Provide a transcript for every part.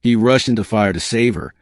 He rushed into fire to save her,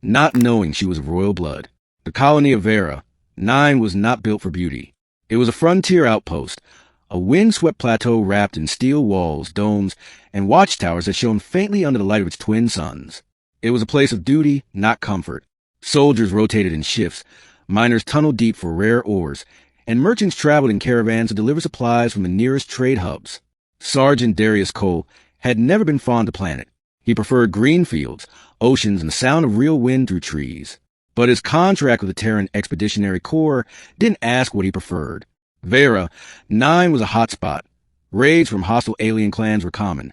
not knowing she was of royal blood. The colony of Vera, 9, was not built for beauty. It was a frontier outpost, a wind-swept plateau wrapped in steel walls, domes, and watchtowers that shone faintly under the light of its twin suns. It was a place of duty, not comfort. Soldiers rotated in shifts, miners tunneled deep for rare ores, and merchants traveled in caravans to deliver supplies from the nearest trade hubs. Sergeant Darius Cole had never been fond of the planet. He preferred green fields, oceans, and the sound of real wind through trees. But his contract with the Terran Expeditionary Corps didn't ask what he preferred. Vera, 9, was a hotspot. Raids from hostile alien clans were common,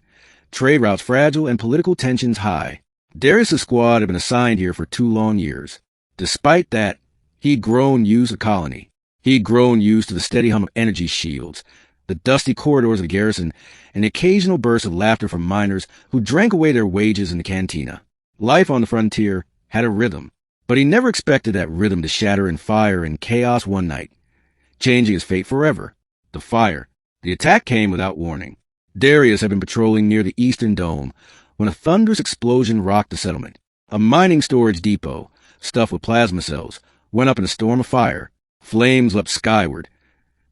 trade routes fragile, and political tensions high. Darius' squad had been assigned here for 2 long years. Despite that, he'd grown used to the colony. He'd grown used to the steady hum of energy shields, the dusty corridors of the garrison, and the occasional bursts of laughter from miners who drank away their wages in the cantina. Life on the frontier had a rhythm, but he never expected that rhythm to shatter in fire and chaos one night, changing his fate forever. The fire. The attack came without warning. Darius had been patrolling near the eastern dome when a thunderous explosion rocked the settlement. A mining storage depot, stuffed with plasma cells, went up in a storm of fire. Flames leapt skyward,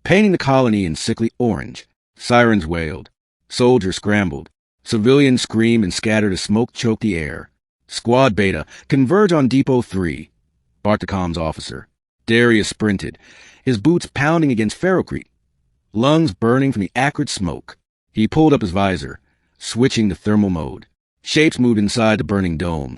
painting the colony in sickly orange. Sirens wailed. Soldiers scrambled. Civilians screamed and scattered as smoke choked the air. Squad Beta, converge on Depot 3, barked the comms officer. Darius sprinted, his boots pounding against ferrocrete, lungs burning from the acrid smoke. He pulled up his visor, switching to thermal mode. Shapes moved inside the burning dome,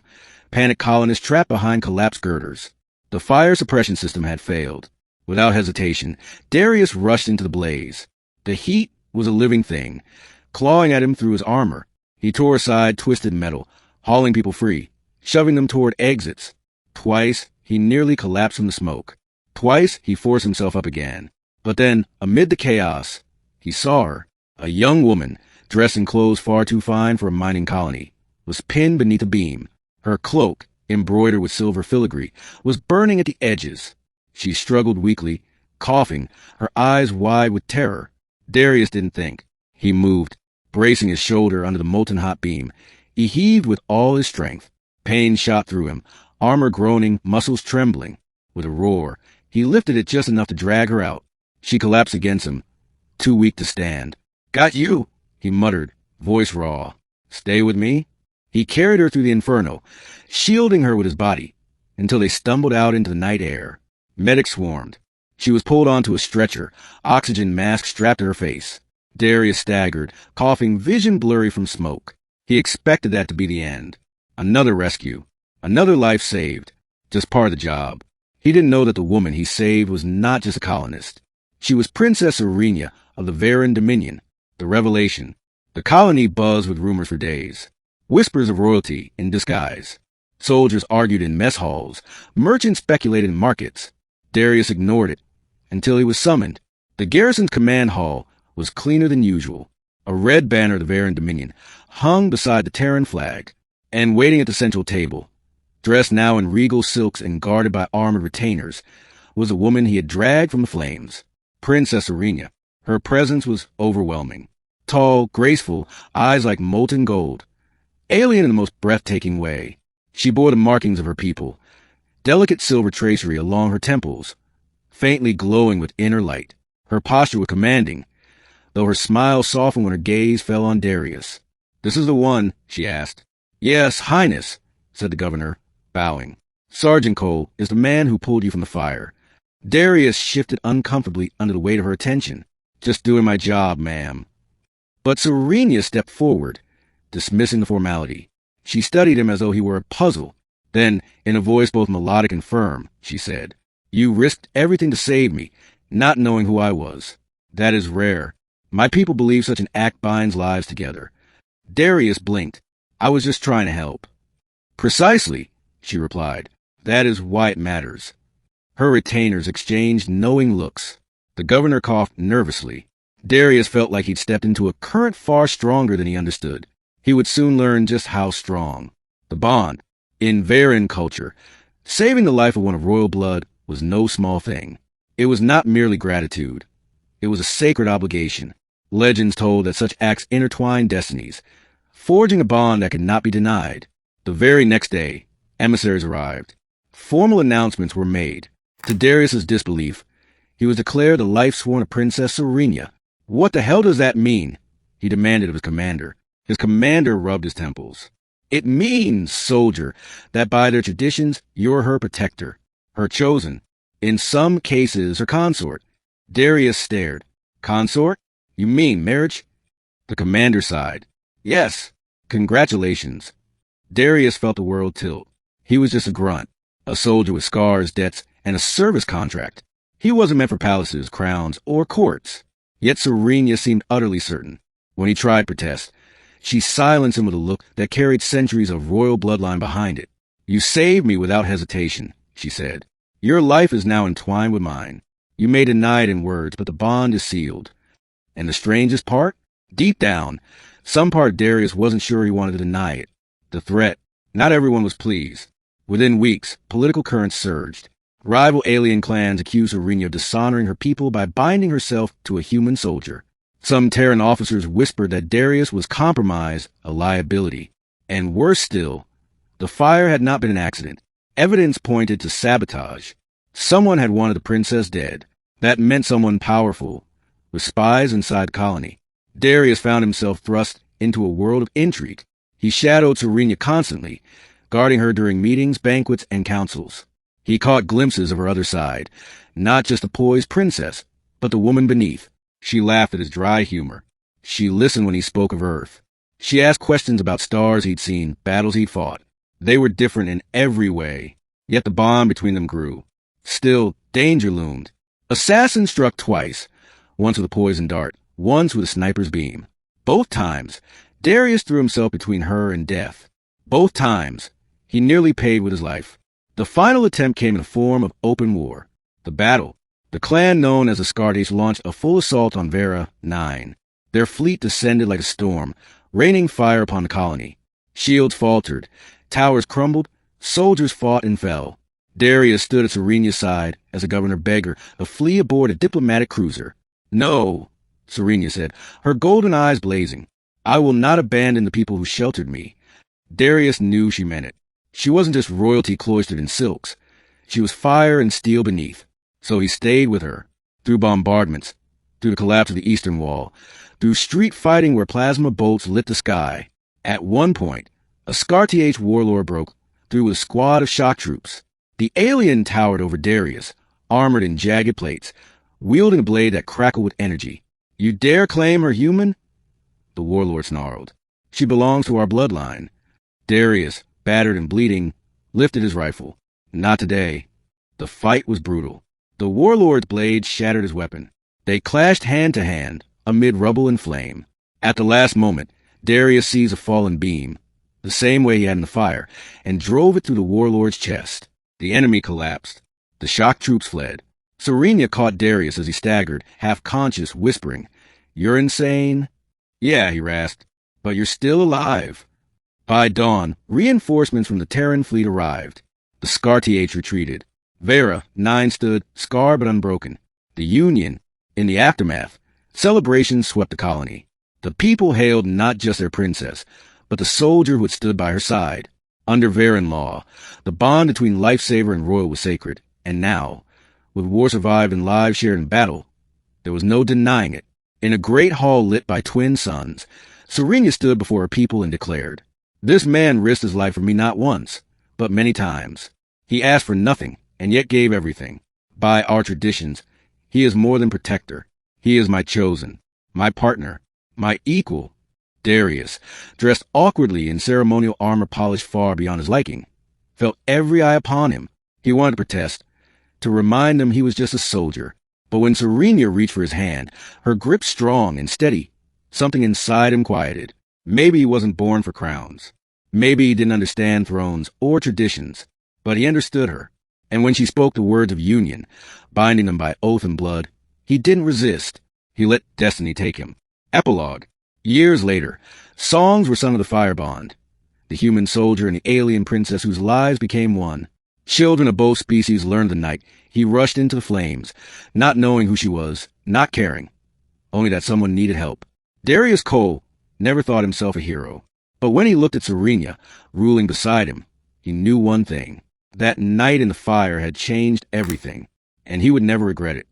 panicked colonists trapped behind collapsed girders. The fire suppression system had failed. Without hesitation, Darius rushed into the blaze. The heat was a living thing, clawing at him through his armor. He tore aside twisted metal, hauling people free, shoving them toward exits. Twice, he nearly collapsed from the smoke. Twice, he forced himself up again. But then, amid the chaos, he saw her. A young woman, dressed in clothes far too fine for a mining colony, was pinned beneath a beam. Her cloak, embroidered with silver filigree, was burning at the edges. She struggled weakly, coughing, her eyes wide with terror. Darius didn't think. He moved, bracing his shoulder under the molten-hot beam. He heaved with all his strength. Pain shot through him, armor groaning, muscles trembling. With a roar, he lifted it just enough to drag her out. She collapsed against him, too weak to stand. "Got you," he muttered, voice raw. "Stay with me?" He carried her through the inferno, shielding her with his body, until they stumbled out into the night air. Medics swarmed. She was pulled onto a stretcher, oxygen mask strapped to her face. Darius staggered, coughing, vision blurry from smoke. He expected that to be the end. Another rescue. Another life saved. Just part of the job. He didn't know that the woman he saved was not just a colonist. She was Princess Serenia of the Veran Dominion. The revelation. The colony buzzed with rumors for days. Whispers of royalty in disguise. Soldiers argued in mess halls. Merchants speculated in markets. Darius ignored it until he was summoned. The garrison's command hall was cleaner than usual. A red banner of the Veran Dominion hung beside the Terran flag, and waiting at the central table, dressed now in regal silks and guarded by armored retainers, was a woman he had dragged from the flames. Princess Serenia. Her presence was overwhelming. Tall, graceful, eyes like molten gold. Alien in the most breathtaking way. She bore the markings of her people, delicate silver tracery along her temples, faintly glowing with inner light. Her posture was commanding, though her smile softened when her gaze fell on Darius. "This is the one?" she asked. "Yes, Highness," said the governor, bowing. "Sergeant Cole is the man who pulled you from the fire." Darius shifted uncomfortably under the weight of her attention. "Just doing my job, ma'am." But Serenia stepped forward, dismissing the formality. She studied him as though he were a puzzle. Then, in a voice both melodic and firm, she said, "You risked everything to save me, not knowing who I was. That is rare. My people believe such an act binds lives together." Darius blinked. "I was just trying to help." "Precisely," she replied. "That is why it matters." Her retainers exchanged knowing looks. The governor coughed nervously. Darius felt like he'd stepped into a current far stronger than he understood. He would soon learn just how strong. The bond. In Veran culture, saving the life of one of royal blood was no small thing. It was not merely gratitude. It was a sacred obligation. Legends told that such acts intertwined destinies, forging a bond that could not be denied. The very next day, emissaries arrived. Formal announcements were made. To Darius's disbelief, he was declared the life-sworn of Princess Serenia. What the hell does that mean? He demanded of his commander. His commander rubbed his temples. It means, soldier, that by their traditions, you're her protector, her chosen, in some cases her consort. Darius stared. Consort? You mean marriage? The commander sighed. Yes. Congratulations. Darius felt the world tilt. He was just a grunt, a soldier with scars, debts, and a service contract. He wasn't meant for palaces, crowns, or courts. Yet Serenia seemed utterly certain. When he tried to protest, she silenced him with a look that carried centuries of royal bloodline behind it. You saved me without hesitation, she said. Your life is now entwined with mine. You may deny it in words, but the bond is sealed. And the strangest part? Deep down, some part of Darius wasn't sure he wanted to deny it. The threat. Not everyone was pleased. Within weeks, political currents surged. Rival alien clans accused Serenia of dishonoring her people by binding herself to a human soldier. Some Terran officers whispered that Darius was compromised, a liability. And worse still, the fire had not been an accident. Evidence pointed to sabotage. Someone had wanted the princess dead. That meant someone powerful, with spies inside the colony. Darius found himself thrust into a world of intrigue. He shadowed Serenia constantly, guarding her during meetings, banquets, and councils. He caught glimpses of her other side, not just the poised princess, but the woman beneath. She laughed at his dry humor. She listened when he spoke of Earth. She asked questions about stars he'd seen, battles he'd fought. They were different in every way, yet the bond between them grew. Still, danger loomed. Assassins struck twice, once with a poisoned dart, once with a sniper's beam. Both times, Darius threw himself between her and death. Both times, he nearly paid with his life. The final attempt came in the form of open war. The battle. The clan known as the Scardates launched a full assault on Vera 9. Their fleet descended like a storm, raining fire upon the colony. Shields faltered, towers crumbled, soldiers fought and fell. Darius stood at Serenia's side as the governor begged her to flee aboard a diplomatic cruiser. No, Serenia said, her golden eyes blazing. I will not abandon the people who sheltered me. Darius knew she meant it. She wasn't just royalty cloistered in silks. She was fire and steel beneath. So he stayed with her, through bombardments, through the collapse of the Eastern Wall, through street fighting where plasma bolts lit the sky. At one point, a Scar-TH warlord broke through with a squad of shock troops. The alien towered over Darius, armored in jagged plates, wielding a blade that crackled with energy. You dare claim her human? The warlord snarled. She belongs to our bloodline. Darius, battered and bleeding, lifted his rifle. Not today. The fight was brutal. The warlord's blade shattered his weapon. They clashed hand to hand, amid rubble and flame. At the last moment, Darius seized a fallen beam, the same way he had in the fire, and drove it through the warlord's chest. The enemy collapsed. The shock troops fled. Serenia caught Darius as he staggered, half-conscious, whispering, You're insane? Yeah, he rasped, but you're still alive. By dawn, reinforcements from the Terran fleet arrived. The Scar-TH retreated. Vera 9 stood, scarred but unbroken. The Union, in the aftermath, celebrations swept the colony. The people hailed not just their princess, but the soldier who had stood by her side. Under Veran law, the bond between lifesaver and royal was sacred, and now, with war survived and lives shared in battle, there was no denying it. In a great hall lit by twin suns, Serenia stood before her people and declared, This man risked his life for me not once, but many times. He asked for nothing, and yet gave everything. By our traditions, he is more than protector. He is my chosen, my partner, my equal. Darius, dressed awkwardly in ceremonial armor polished far beyond his liking, felt every eye upon him. He wanted to protest, to remind them he was just a soldier. But when Serenia reached for his hand, her grip strong and steady, something inside him quieted. Maybe he wasn't born for crowns. Maybe he didn't understand thrones or traditions, but he understood her. And when she spoke the words of union, binding them by oath and blood, he didn't resist. He let destiny take him. Epilogue. Years later, songs were sung of the fire bond, the human soldier and the alien princess whose lives became one. Children of both species learned the night he rushed into the flames, not knowing who she was, not caring, only that someone needed help. Darius Cole never thought himself a hero. But when he looked at Serena, ruling beside him, he knew one thing. That night in the fire had changed everything, and he would never regret it.